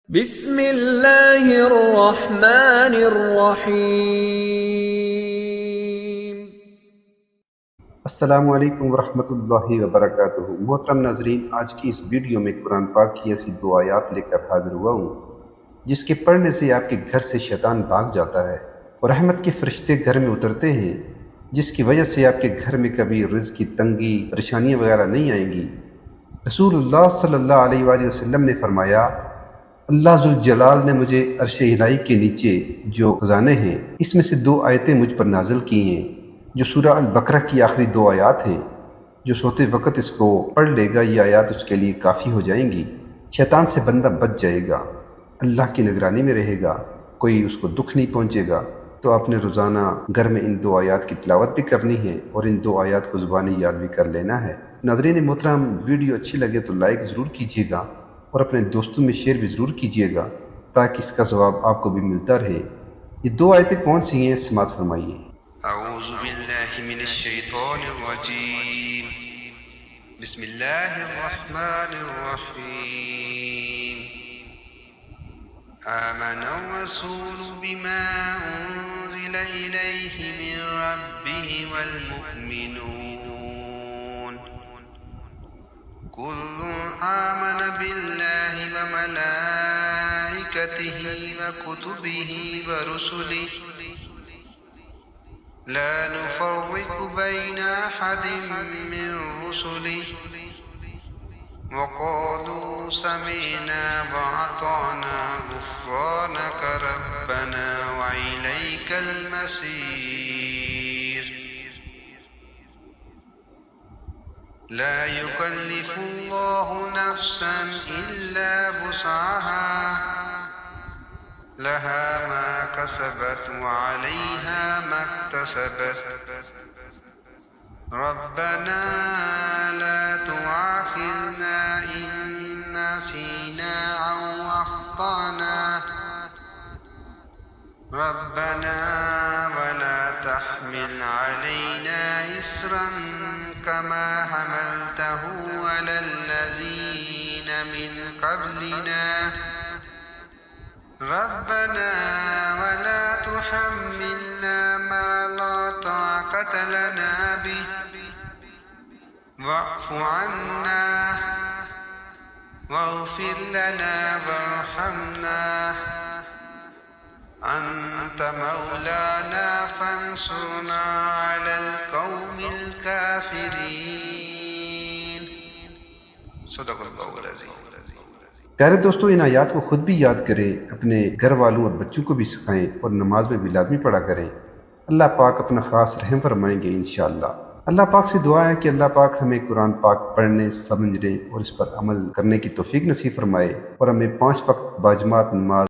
बिस्मिल्लाहिर्रहमानिर्रहीम। अस्सलामु अलैकुम वरहमतुल्लाहि वबरकातुहू। मोहतरम नाजरीन, आज की इस वीडियो में कुरान पाक की ऐसी दो आयत लेकर हाजिर हुआ हूँ जिसके पढ़ने से आपके घर से शैतान भाग जाता है और रहमत के फरिश्ते घर में उतरते हैं, जिसकी वजह से आपके घर में कभी रिज़्क़ की तंगी परेशानियाँ वगैरह नहीं आएंगी। रसूलुल्लाह सल्लल्लाहु अलैहि वसल्लम ने फरमाया, अल्लाह जुल जलाल ने मुझे अर्श इलाही के नीचे जो खजाने हैं इसमें से दो आयतें मुझ पर नाजिल की हैं, जो सूरह अल बकरा की आखिरी दो आयत हैं। जो सोते वक्त इसको पढ़ लेगा ये आयत उसके लिए काफ़ी हो जाएंगी। शैतान से बंदा बच जाएगा, अल्लाह की निगरानी में रहेगा, कोई उसको दुख नहीं पहुँचेगा। तो आपने रोज़ाना घर में इन दो आयत की तिलावत भी करनी है और इन दो आयत को ज़ुबानी याद भी कर लेना है। नाज़रीन मोहतरम, वीडियो अच्छी लगे तो लाइक ज़रूर कीजिएगा और अपने दोस्तों में शेयर भी ज़रूर कीजिएगा ताकि इसका जवाब आपको भी मिलता रहे। ये दो आयतें कौन सी हैं, समात फरमाइए। अऊज़ु बिल्लाहि मिनश शैतानिर रजीम। बिस्मिल्लाहिर रहमानिर रहीम। आमनर रसूलु बिमा उन्ज़िला इलैहि मिन रब्बिहि वल मुअ्मिनून कुल्लुन आमन बिल्लाहि व मलाइकतिहि व कुतुबिहि व रुसुलिहि ला नुफ़र्रिक़ु बैन अहदिम मिन रुसुलिहि वक़ालू समिअना व अताअना गुफ़्रानक रब्बना व इलैकल मसीर। ला युकल्लिफ़ुल्लाहु नफ़्सन इल्ला वुसअहा लहा मा कसबत व अलैहा मक्तसबत। रब्बना ला तुआखिज़ना इन नसीना औ अख़्ताना। रब्बना वला तहमिल अलैना इस्रन कमा हमलतहु अलल लज़ीन मिन क़ब्लिना। रब्बना वला तुहम्मिलना मा ला ताक़त लना बिहि वअफ़ु अन्ना वग़फ़िर लना वरहमना अन्त मौलाना फ़ंसुरना अलल क़ौमिल काफ़िरीन। सदक़ल्लाहुल अज़ीम। प्यारे दोस्तों, इन आयात को खुद भी याद करें, अपने घर वालों और बच्चों को भी सिखाएं और नमाज में भी लाजमी पढ़ा करें। अल्लाह पाक अपना ख़ास रहम फरमाएंगे इंशाअल्लाह। अल्लाह पाक से दुआ है कि अल्लाह पाक हमें कुरान पाक पढ़ने, समझने और इस पर अमल करने की तौफीक नसीब फरमाए और हमें 5 वक्त बाजमात नमाज